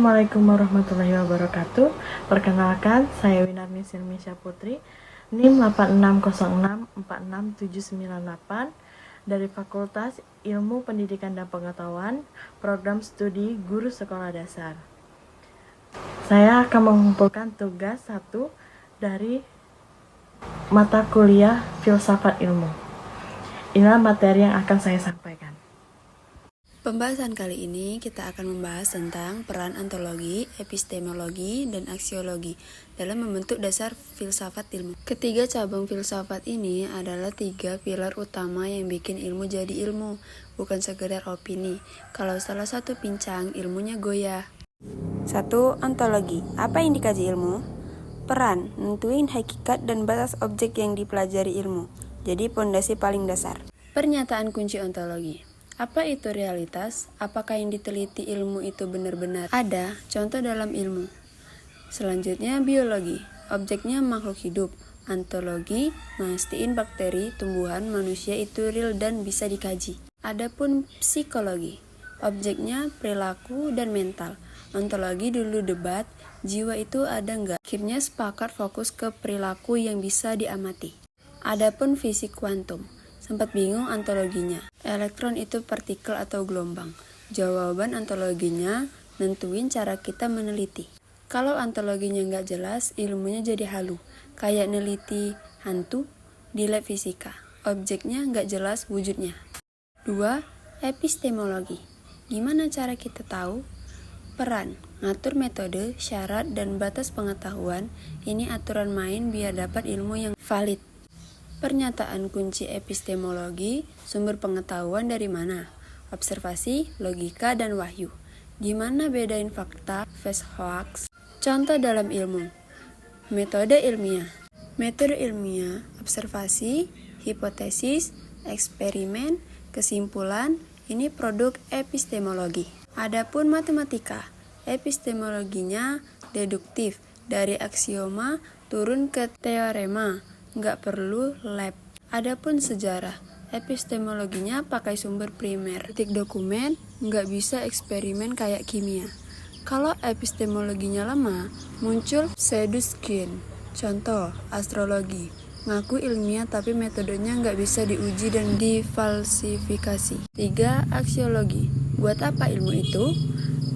Assalamualaikum warahmatullahi wabarakatuh. Perkenalkan, saya Winarni Sirmisya Putri, NIM 8606469798 dari Fakultas Ilmu Pendidikan dan Pengetahuan, Program Studi Guru Sekolah Dasar. Saya akan mengumpulkan tugas 1 dari mata kuliah Filsafat Ilmu. Inilah materi yang akan saya sampaikan. Pembahasan kali ini kita akan membahas tentang peran ontologi, epistemologi, dan aksiologi dalam membentuk dasar filsafat ilmu. Ketiga cabang filsafat ini adalah 3 pilar utama yang bikin ilmu jadi ilmu, bukan sekedar opini. Kalau salah satu pincang, ilmunya goyah. 1. Ontologi. Apa yang dikaji ilmu? Peran, nentuin hakikat dan batas objek yang dipelajari ilmu. Jadi pondasi paling dasar. Pernyataan kunci ontologi. Apa itu realitas? Apakah yang diteliti ilmu itu benar-benar ada? Contoh dalam ilmu. Selanjutnya biologi. Objeknya makhluk hidup. Ontologi mastiin bakteri, tumbuhan, manusia itu real dan bisa dikaji. Adapun psikologi. Objeknya perilaku dan mental. Ontologi dulu debat, jiwa itu ada nggak? Akhirnya sepakat fokus ke perilaku yang bisa diamati. Adapun fisik kuantum. Sempat bingung ontologinya. Elektron itu partikel atau gelombang. Jawaban ontologinya nentuin cara kita meneliti. Kalau ontologinya nggak jelas, ilmunya jadi halu. Kayak neliti hantu di lab fisika. Objeknya nggak jelas wujudnya. 2. Epistemologi. Gimana cara kita tahu? Peran, ngatur metode, syarat, dan batas pengetahuan. Ini aturan main biar dapat ilmu yang valid. Pernyataan kunci epistemologi, sumber pengetahuan dari mana? Observasi, logika, dan wahyu. Gimana bedain fakta, versus hoax? Contoh dalam ilmu. Metode ilmiah. Metode ilmiah, observasi, hipotesis, eksperimen, kesimpulan, ini produk epistemologi. Adapun matematika, epistemologinya deduktif, dari aksioma turun ke teorema. Nggak perlu lab. Adapun sejarah, epistemologinya pakai sumber primer. Titik dokumen, nggak bisa eksperimen kayak kimia. Kalau epistemologinya lemah, muncul pseudoscience. Contoh, astrologi. Ngaku ilmiah tapi metodenya nggak bisa diuji dan difalsifikasi. 3. Aksiologi. Buat apa ilmu itu?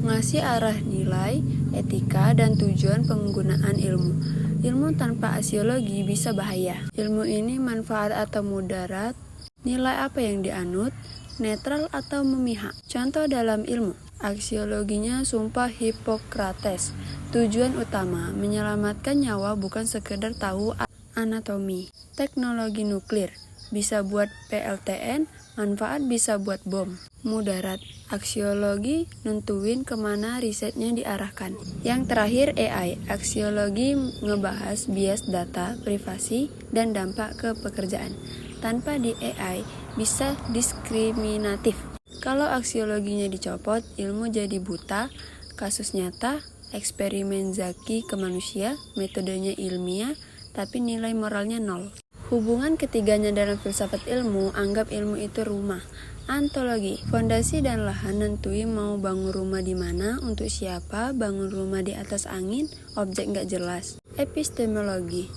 Ngasih arah nilai, etika, dan tujuan penggunaan ilmu. Ilmu tanpa aksiologi bisa bahaya. Ilmu ini manfaat atau mudarat? Nilai apa yang dianut? Netral atau memihak? Contoh dalam ilmu. Aksiologinya sumpah Hippocrates. Tujuan utama, menyelamatkan nyawa bukan sekedar tahu anatomi. Teknologi nuklir. Bisa buat PLTN, manfaat bisa buat bom. Mudarat, aksiologi nentuin kemana risetnya diarahkan. Yang terakhir AI, aksiologi ngebahas bias data, privasi, dan dampak ke pekerjaan. Tanpa di AI, bisa diskriminatif. Kalau aksiologinya dicopot, ilmu jadi buta. Kasus nyata, eksperimen Zaki ke manusia, metodenya ilmiah, tapi nilai moralnya 0. Hubungan ketiganya dalam filsafat ilmu, anggap ilmu itu rumah. Ontologi, fondasi dan lahan nentuin mau bangun rumah di mana, untuk siapa, bangun rumah di atas angin, objek nggak jelas. Epistemologi,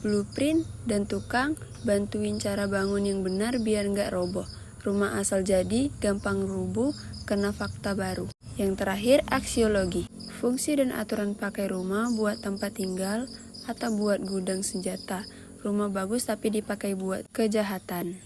blueprint dan tukang, bantuin cara bangun yang benar biar nggak roboh. Rumah asal jadi, gampang rubuh, kena fakta baru. Yang terakhir, aksiologi, fungsi dan aturan pakai rumah buat tempat tinggal atau buat gudang senjata. Rumah bagus tapi dipakai buat kejahatan.